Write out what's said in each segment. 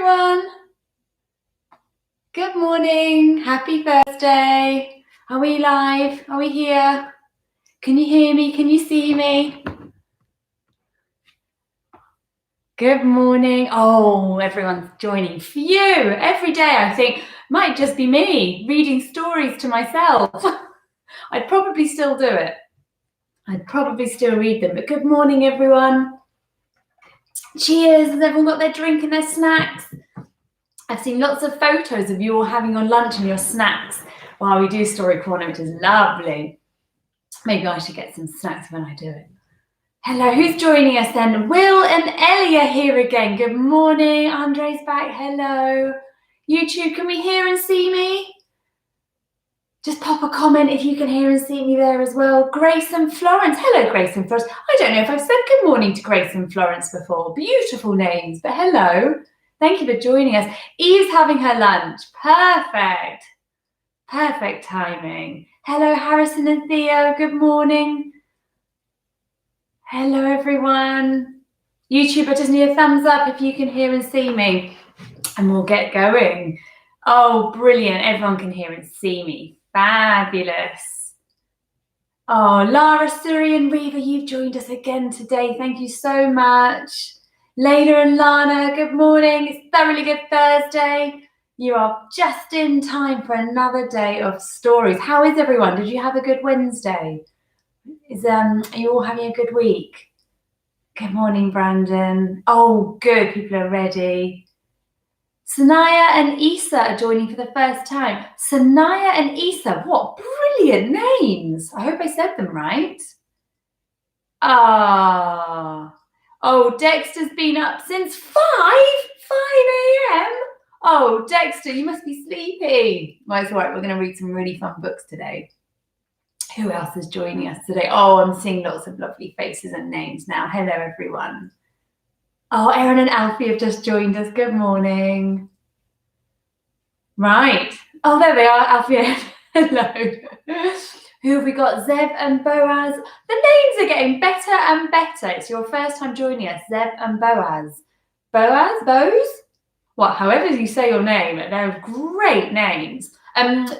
everyone. Good morning. Happy Thursday. Are we live? Are we here? Can you hear me? Can you see me? Good morning. Oh, everyone's joining. Phew. Every day I think might just be me reading stories to myself. I'd probably still do it. I'd probably still read them. But good morning, everyone. Cheers. Has everyone got their drink and their snacks? I've seen lots of photos of you all having your lunch and your snacks while we do Story Corner, which is lovely. Maybe I should get some snacks when I do it. Hello, who's joining us then? Will and Ellie are here again. Good morning. Andre's back. Hello. YouTube, can we hear and see me? Just pop a comment if you can hear and see me there as well. Grace and Florence. Hello, Grace and Florence. I don't know if I've said good morning to Grace and Florence before. Beautiful names, but hello. Thank you for joining us. Eve's having her lunch. Perfect. Perfect timing. Hello, Harrison and Theo. Good morning. Hello, everyone. YouTube, I just need a thumbs up if you can hear and see me, and we'll get going. Oh, brilliant. Everyone can hear and see me. Fabulous. Oh, Lara, Suri and Reva, you've joined us again today. Thank you so much. Layla and Lana, good morning. It's Thoroughly Good Thursday. You are just in time for another day of stories. How is everyone? Did you have a good Wednesday? Are you all having a good week? Good morning, Brandon. Oh, good. People are ready. Sanaya and Isa are joining for the first time. Sanaya and Isa, what brilliant names. I hope I said them right. Oh, Dexter's been up since 5 a.m. Oh, Dexter, you must be sleepy. Well, it's all right. We're going to read some really fun books today. Who else is joining us today? Oh, I'm seeing lots of lovely faces and names now. Hello, everyone. Oh, Erin and Alfie have just joined us. Good morning. Right. Oh, there they are, Alfie. Hello. Who have we got? Zev and Boaz. The names are getting better and better. It's your first time joining us, Zev and Boaz. Boaz? Boaz? What? However you say your name, they're great names.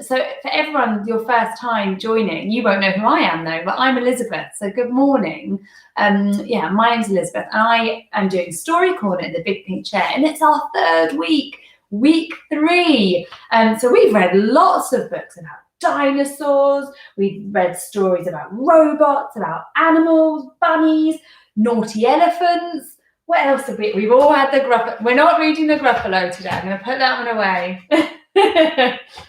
So for everyone, your first time joining, you won't know who I am though, but I'm Elizabeth. So good morning. My name's Elizabeth, and I am doing Story Corner in the Big Pink Chair, and it's our third week 3. So we've read lots of books about dinosaurs. We've read stories about robots, about animals, bunnies, naughty elephants. What else have we? We've all had the Gruffalo. We're not reading the Gruffalo today. I'm going to put that one away.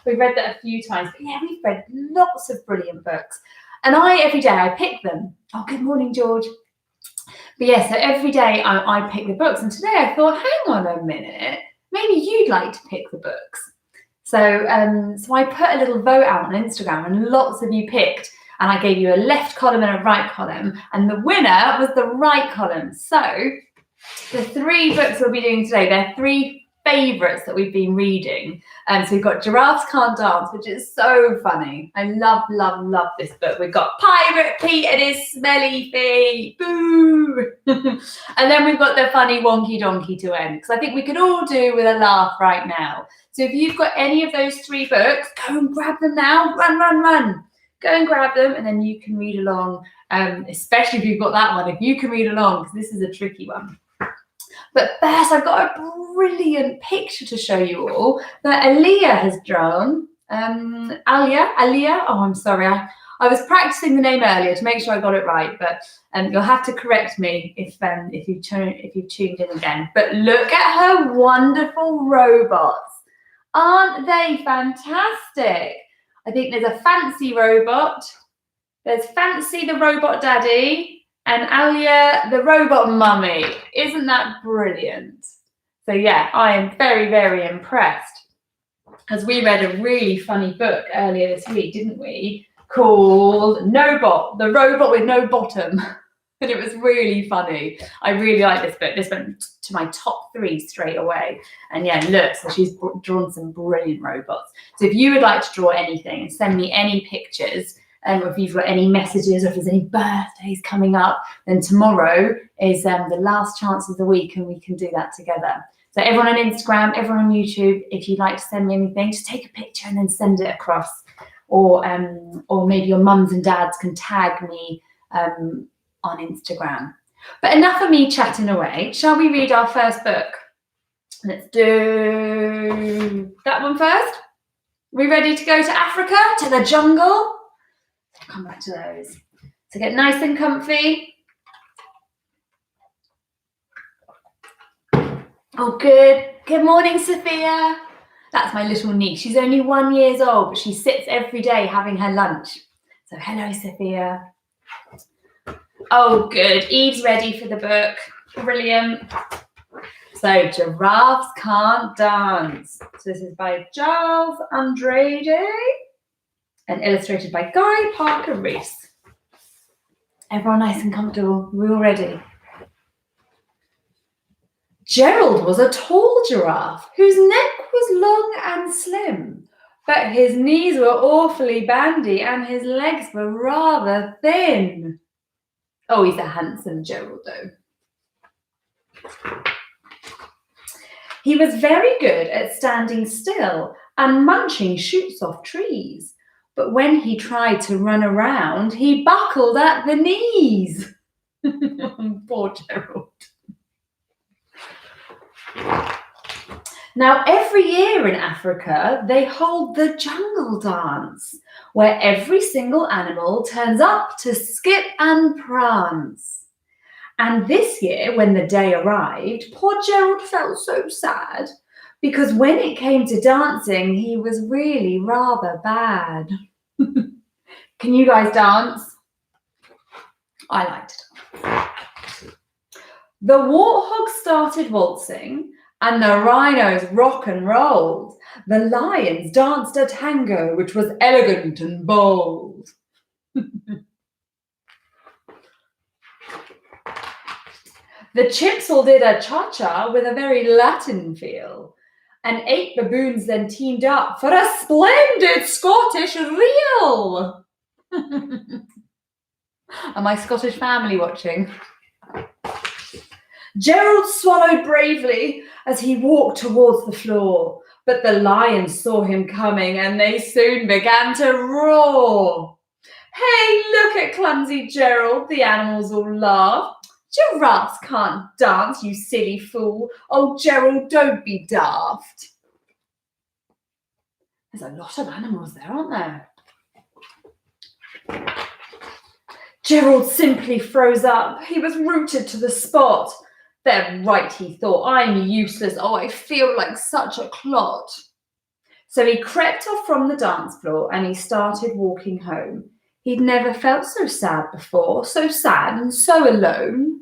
We've read that a few times. But yeah, we've read lots of brilliant books. And every day I pick them. Oh, good morning, George. But yeah, so every day I pick the books. And today I thought, hang on a minute. Maybe you'd like to pick the books. So I put a little vote out on Instagram, and lots of you picked. And I gave you a left column and a right column. And the winner was the right column. So the 3 books we'll be doing today, they're 3 favourites that we've been reading. So we've got Giraffes Can't Dance, which is so funny. I love, love, love this book. We've got Pirate Pete and his smelly feet. Boo! And then we've got the funny Wonky Donkey to end, because I think we could all do with a laugh right now. So if you've got any of those 3 books, go and grab them now. Run, run, run. Go and grab them, and then you can read along, especially if you've got that one. If you can read along, because this is a tricky one. But first, I've got a brilliant picture to show you all that Aliyah has drawn. Aliyah. Oh, I'm sorry. I was practicing the name earlier to make sure I got it right, but you'll have to correct me if you've tuned in again. But look at her wonderful robots. Aren't they fantastic? I think there's a Fancy robot. There's Fancy the robot daddy. And Aliyah, the robot mummy. Isn't that brilliant? So yeah, I am very, very impressed. Because we read a really funny book earlier this week, didn't we? Called Nobot, the robot with no bottom. And it was really funny. I really like this book. This went to my top 3 straight away. And yeah, look, so she's drawn some brilliant robots. So if you would like to draw anything, send me any pictures. If you've got any messages, or if there's any birthdays coming up, then tomorrow is the last chance of the week, and we can do that together. So everyone on Instagram, everyone on YouTube, if you'd like to send me anything, just take a picture and then send it across. Or maybe your mums and dads can tag me on Instagram. But enough of me chatting away. Shall we read our first book? Let's do that one first. We ready to go to Africa, to the jungle? I'll come back to those. So get nice and comfy. Oh, good. Good morning, Sophia. That's my little niece. She's only 1 year old, but she sits every day having her lunch. So hello, Sophia. Oh, good. Eve's ready for the book. Brilliant. So Giraffes Can't Dance. So this is by Giles Andrade and illustrated by Guy Parker Rees. Everyone nice and comfortable. We're all ready. Gerald was a tall giraffe whose neck was long and slim, but his knees were awfully bandy and his legs were rather thin. Oh, he's a handsome Gerald, though. He was very good at standing still and munching shoots off trees, but when he tried to run around, he buckled at the knees. Poor Gerald. Now, every year in Africa, they hold the jungle dance, where every single animal turns up to skip and prance. And this year, when the day arrived, poor Gerald felt so sad, because when it came to dancing, he was really rather bad. Can you guys dance? I like to dance. The warthog started waltzing, and the rhinos rock and rolled. The lions danced a tango, which was elegant and bold. The chimps all did a cha-cha with a very Latin feel, and 8 baboons then teamed up for a splendid Scottish reel. Are my Scottish family watching? Gerald swallowed bravely as he walked towards the floor, but the lions saw him coming and they soon began to roar. Hey, look at clumsy Gerald, the animals all laughed. Giraffes can't dance, you silly fool. Oh, Gerald, don't be daft. There's a lot of animals there, aren't there? Gerald simply froze up. He was rooted to the spot. They're right, he thought. I'm useless. Oh, I feel like such a clot. So he crept off from the dance floor and he started walking home. He'd never felt so sad before, so sad and so alone.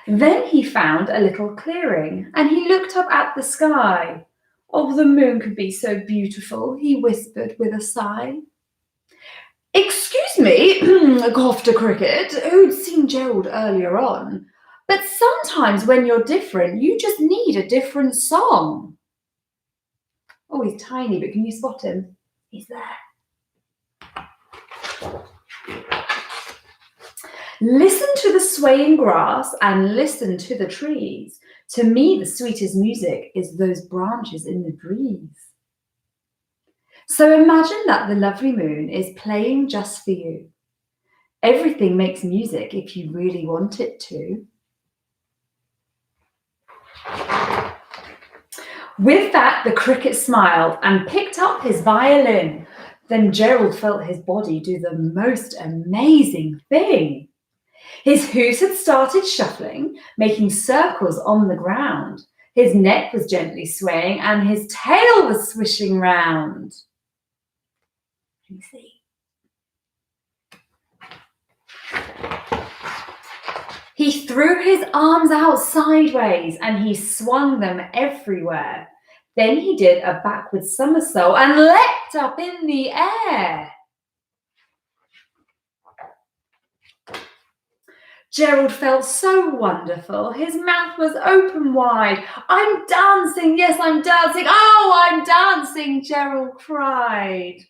Then he found a little clearing and he looked up at the sky. Oh, the moon could be so beautiful, he whispered with a sigh. Excuse me, coughed a cricket, who'd seen Gerald earlier on, but sometimes when you're different, you just need a different song. Oh, he's tiny, but can you spot him? He's there. Listen to the swaying grass and listen to the trees. To me, the sweetest music is those branches in the breeze. So imagine that the lovely moon is playing just for you. Everything makes music if you really want it to. With that, the cricket smiled and picked up his violin. Then Gerald felt his body do the most amazing thing. His hooves had started shuffling, making circles on the ground. His neck was gently swaying and his tail was swishing round. Can you see? He threw his arms out sideways and he swung them everywhere. Then he did a backward somersault and leapt up in the air. Gerald felt so wonderful. His mouth was open wide. I'm dancing, yes, I'm dancing. Oh, I'm dancing, Gerald cried.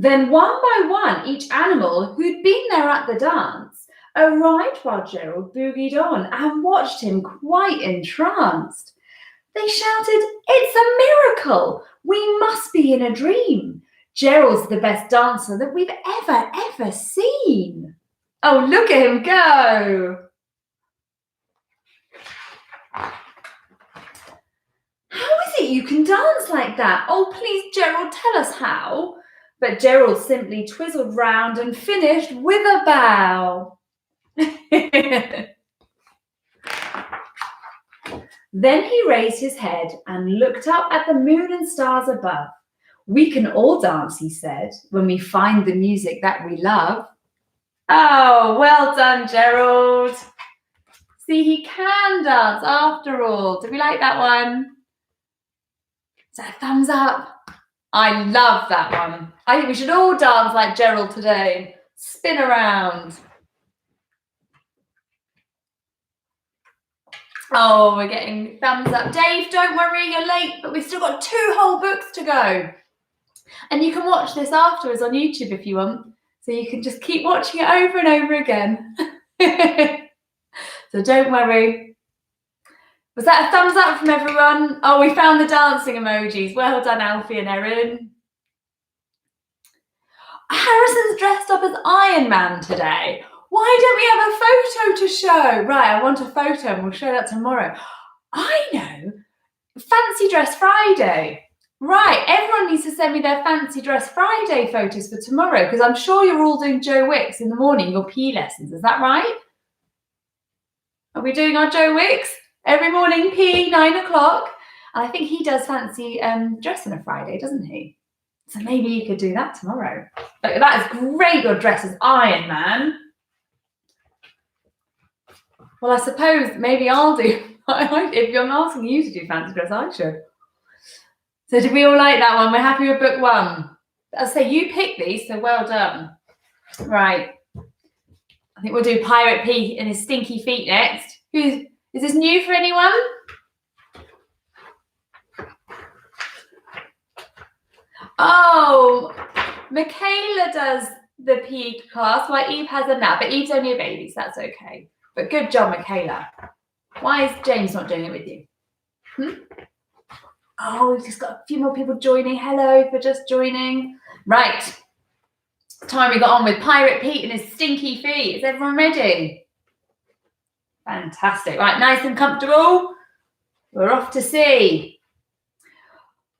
Then one by one, each animal who'd been there at the dance arrived while Gerald boogied on and watched him quite entranced. They shouted, "It's a miracle! We must be in a dream. Gerald's the best dancer that we've ever seen." Oh, look at him go! "How is it you can dance like that? Oh, please, Gerald, tell us how." But Gerald simply twizzled round and finished with a bow. Then he raised his head and looked up at the moon and stars above. "We can all dance," he said, "when we find the music that we love." Oh, well done, Gerald. See, he can dance after all. Do we like that one? Is that a thumbs up? I love that one. I think we should all dance like Gerald today. Spin around. Oh, we're getting thumbs up. Dave, don't worry, you're late, but we've still got 2 whole books to go. And you can watch this afterwards on YouTube if you want. So you can just keep watching it over and over again. So don't worry. Was that a thumbs up from everyone? Oh, we found the dancing emojis. Well done, Alfie and Erin. Harrison's dressed up as Iron Man today. Why don't we have a photo to show? Right, I want a photo and we'll show that tomorrow. I know. Fancy Dress Friday. Right, everyone needs to send me their Fancy Dress Friday photos for tomorrow because I'm sure you're all doing Joe Wicks in the morning, your PE lessons. Is that right? Are we doing our Joe Wicks? Every morning, PE, 9 o'clock. And I think he does fancy dress on a Friday, doesn't he? So maybe you could do that tomorrow. But that is great, your dress as Iron Man. Well, I suppose maybe I'll do. If I'm asking you to do fancy dress, I should. So did we all like that one? We're happy with book 1. I'll say you picked these, so well done. Right. I think we'll do Pirate Pete and his stinky feet next. Is this new for anyone? Oh, Michaela does the PE class while Eve has a nap, but Eve's only a baby, so that's okay. But good job, Michaela. Why is James not doing it with you? Oh, we've just got a few more people joining. Hello for just joining. Right. Time we got on with Pirate Pete and his stinky feet. Is everyone ready? Fantastic. Right, nice and comfortable. We're off to sea.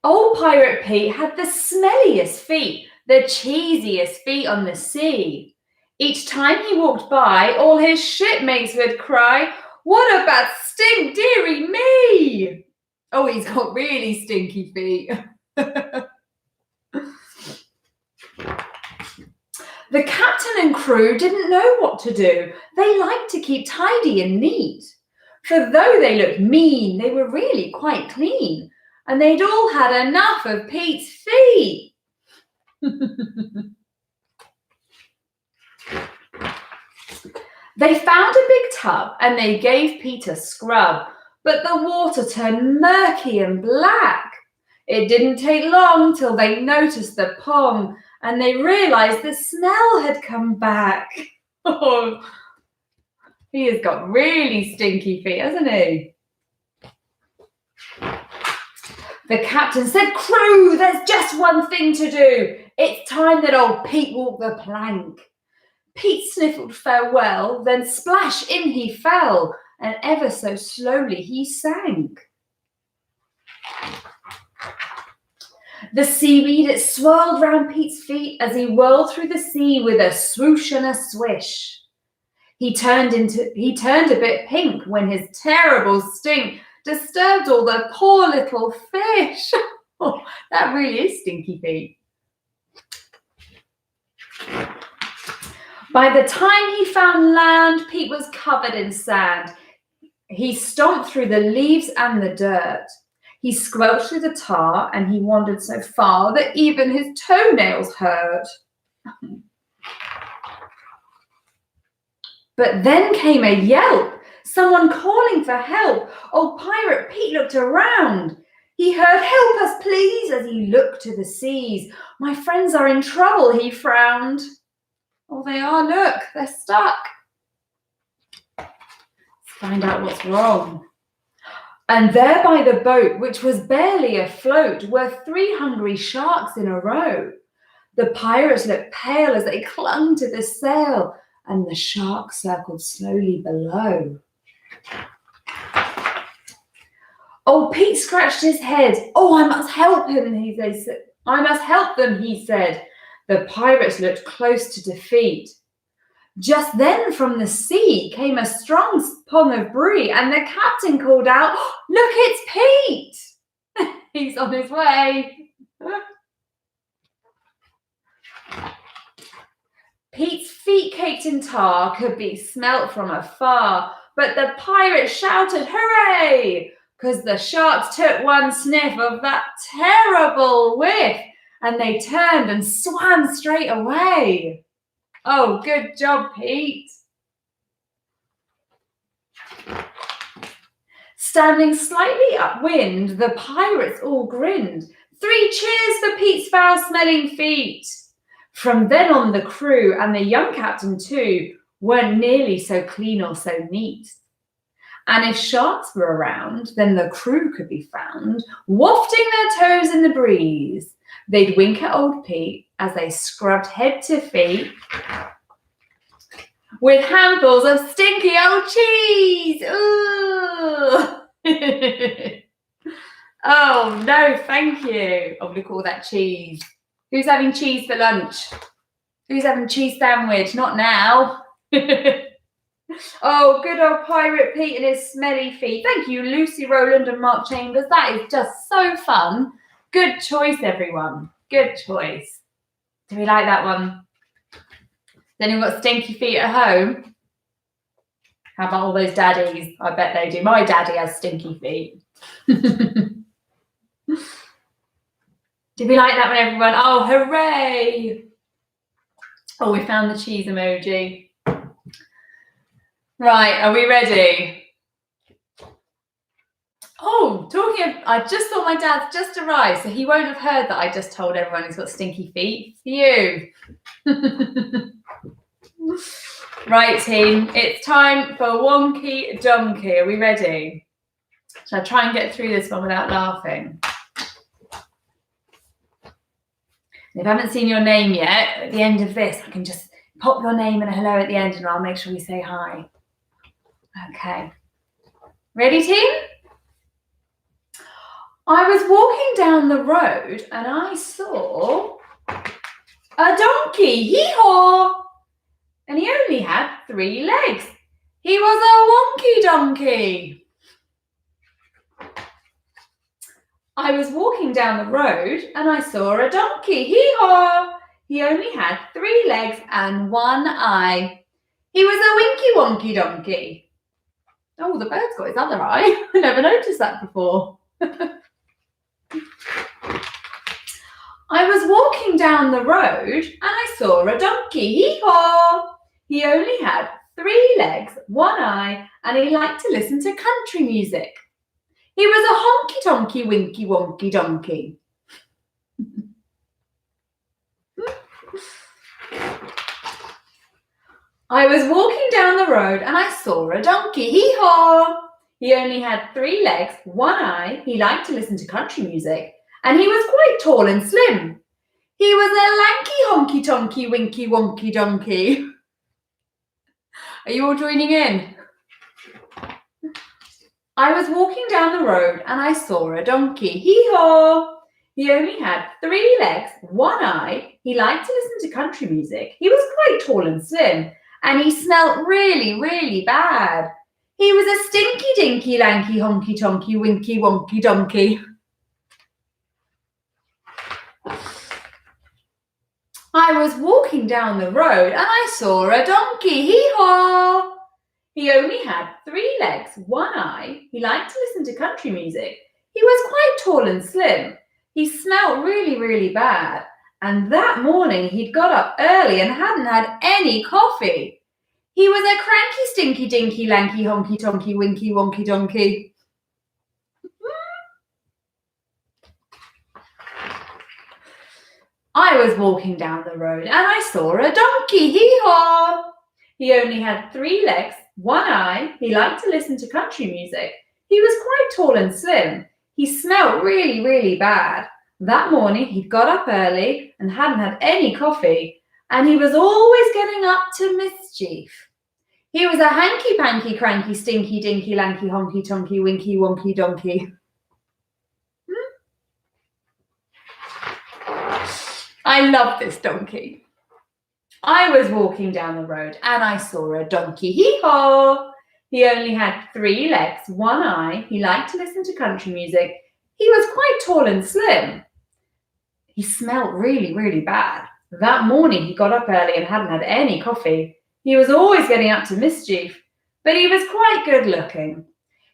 Old Pirate Pete had the smelliest feet, the cheesiest feet on the sea. Each time he walked by, all his shipmates would cry, "What a bad stink, dearie me!" Oh, he's got really stinky feet. The captain and crew didn't know what to do. They liked to keep tidy and neat. For though they looked mean, they were really quite clean. And they'd all had enough of Pete's feet. They found a big tub and they gave Pete a scrub, but the water turned murky and black. It didn't take long till they noticed the pong and they realised the smell had come back. Oh, he has got really stinky feet, hasn't he? The captain said, "Crew, there's just one thing to do. It's time that old Pete walked the plank." Pete sniffled farewell, then splash in he fell, and ever so slowly he sank. The seaweed, it swirled round Pete's feet as he whirled through the sea with a swoosh and a swish. He turned a bit pink when his terrible stink disturbed all the poor little fish. Oh, that really is stinky feet. By the time he found land, Pete was covered in sand. He stomped through the leaves and the dirt. He squelched through the tar and he wandered so far that even his toenails hurt. But then came a yelp, someone calling for help. Old Pirate Pete looked around. He heard, "Help us, please," as he looked to the seas. "My friends are in trouble," he frowned. Oh, they are, look, they're stuck. Let's find out what's wrong. And there by the boat, which was barely afloat, were 3 hungry sharks in a row. The pirates looked pale as they clung to the sail, and the sharks circled slowly below. Old Pete scratched his head. "Oh, I must help him," "I must help them," he said. The pirates looked close to defeat. Just then from the sea came a strong pong of brie, and the captain called out, "Look, it's Pete!" He's on his way. Pete's feet caked in tar could be smelt from afar, but the pirates shouted, "Hooray!" because the sharks took one sniff of that terrible whiff, and they turned and swam straight away. Oh, good job, Pete. Standing slightly upwind, the pirates all grinned. 3 cheers for Pete's foul-smelling feet. From then on, the crew, and the young captain too, weren't nearly so clean or so neat. And if sharks were around, then the crew could be found wafting their toes in the breeze. They'd wink at old Pete as they scrubbed head to feet with handfuls of stinky old cheese. Ooh. Oh, no, thank you. I'm going to call that cheese. Who's having cheese for lunch? Who's having cheese sandwich? Not now. Oh, good old Pirate Pete and his smelly feet. Thank you, Lucy Rowland and Mark Chambers. That is just so fun. Good choice, everyone. Good choice. Do we like that one? Then you've got stinky feet at home. How about all those daddies? I bet they do. My daddy has stinky feet. Did we like that one, everyone? Oh, hooray! Oh, we found the cheese emoji. Right, are we ready? Oh, I just saw my dad's just arrived, so he won't have heard that I just told everyone he's got stinky feet. You. Right, team, it's time for Wonky Donkey. Are we ready? Shall I try and get through this one without laughing? If I haven't seen your name yet, at the end of this, I can just pop your name and a hello at the end, and I'll make sure we say hi. Okay. Ready, team? I was walking down the road and I saw a donkey. Hee-haw! And he only had 3 legs. He was a wonky donkey. I was walking down the road and I saw a donkey. Hee-haw! He only had 3 legs and 1 eye. He was a winky wonky donkey. Oh, the bird's got his other eye. I never noticed that before. I was walking down the road and I saw a donkey. Hee-haw! He only had 3 legs, 1 eye, and he liked to listen to country music. He was a honky-tonky winky wonky donkey. I was walking down the road and I saw a donkey. Hee-haw! He only had 3 legs, 1 eye, he liked to listen to country music, and he was quite tall and slim. He was a lanky honky-tonky winky wonky donkey. Are you all joining in? I was walking down the road and I saw a donkey. Hee-haw! He only had 3 legs, 1 eye, he liked to listen to country music, he was quite tall and slim, and he smelled really, really bad. He was a stinky dinky lanky honky tonky winky wonky donkey. I was walking down the road and I saw a donkey. Hee-haw! He only had 3 legs, 1 eye, he liked to listen to country music, he was quite tall and slim, he smelled really, really bad, and that morning he'd got up early and hadn't had any coffee. He was a cranky, stinky, dinky, lanky, honky, tonky, winky, wonky donkey. I was walking down the road and I saw a donkey. Hee-haw! He only had 3 legs, 1 eye. He liked to listen to country music. He was quite tall and slim. He smelled really, really bad. That morning, he'd got up early and hadn't had any coffee, and he was always getting up to mischief. He was a hanky-panky, cranky, stinky, dinky, lanky, honky, tonky, winky, wonky, donkey. I love this donkey. I was walking down the road and I saw a donkey. Hee-haw! He only had 3 legs, 1 eye. He liked to listen to country music. He was quite tall and slim. He smelled really, really bad. That morning, he got up early and hadn't had any coffee. He was always getting up to mischief, but he was quite good looking.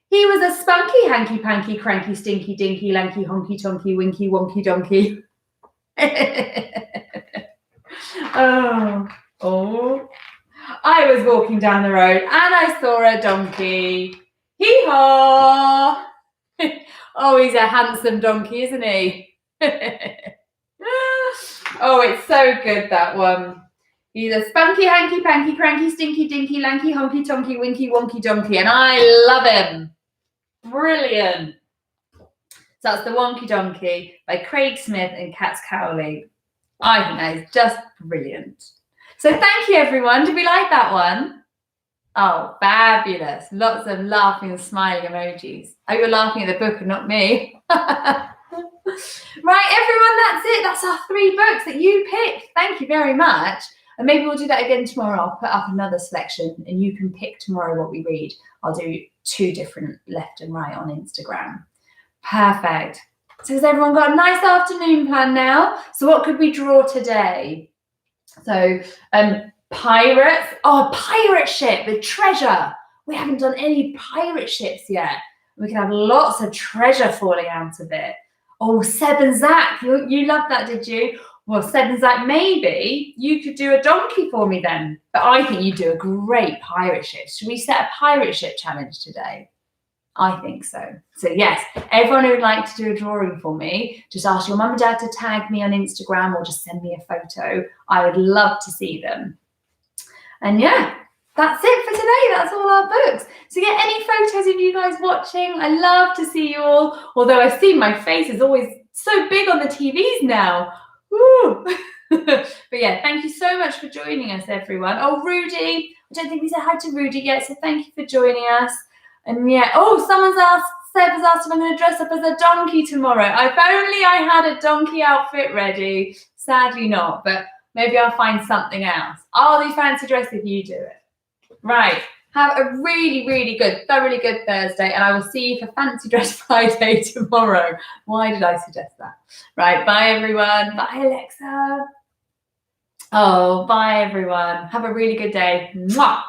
He was a spunky, hanky-panky, cranky, stinky, dinky, lanky, honky, tonky, winky, wonky, donkey. Oh. I was walking down the road and I saw a donkey. Hee-haw! Oh, he's a handsome donkey, isn't he? Oh, it's so good, that one. He's a spunky, hanky, panky, cranky, stinky, dinky, lanky, honky, tonky, winky, wonky, donkey, and I love him. Brilliant. So that's The Wonky Donkey by Craig Smith and Katz Cowley. I think that is just brilliant. So thank you, everyone. Did we like that one? Oh, fabulous. Lots of laughing and smiling emojis. Oh, you're laughing at the book and not me. Right, everyone, that's it. That's our 3 books that you picked. Thank you very much. And maybe we'll do that again tomorrow. I'll put up another selection and you can pick tomorrow what we read. I'll do 2 different left and right on Instagram. Perfect. So has everyone got a nice afternoon plan now? So what could we draw today? So pirates. Oh, a pirate ship with treasure. We haven't done any pirate ships yet. We can have lots of treasure falling out of it. Oh, Seb and Zach, you loved that, did you? Well, Seb and Zach, maybe you could do a donkey for me then. But I think you do a great pirate ship. Should we set a pirate ship challenge today? I think so. So yes, everyone who would like to do a drawing for me, just ask your mum and dad to tag me on Instagram or just send me a photo. I would love to see them. And yeah, that's it for today. That's all our books. So yeah, any photos of you guys watching? I love to see you all. Although I see my face is always so big on the TVs now. Woo. But yeah, thank you so much for joining us, everyone. Oh, Rudy. I don't think we said hi to Rudy yet, so thank you for joining us. And yeah, oh, someone's asked, Seb has asked if I'm going to dress up as a donkey tomorrow. If only I had a donkey outfit ready. Sadly not, but maybe I'll find something else. I'll do fancy dress if you do it. Right. Have a really, really good, thoroughly good Thursday, and I will see you for Fancy Dress Friday tomorrow. Why did I suggest that? Right. Bye, everyone. Bye, Alexa. Oh, bye, everyone. Have a really good day. Mwah.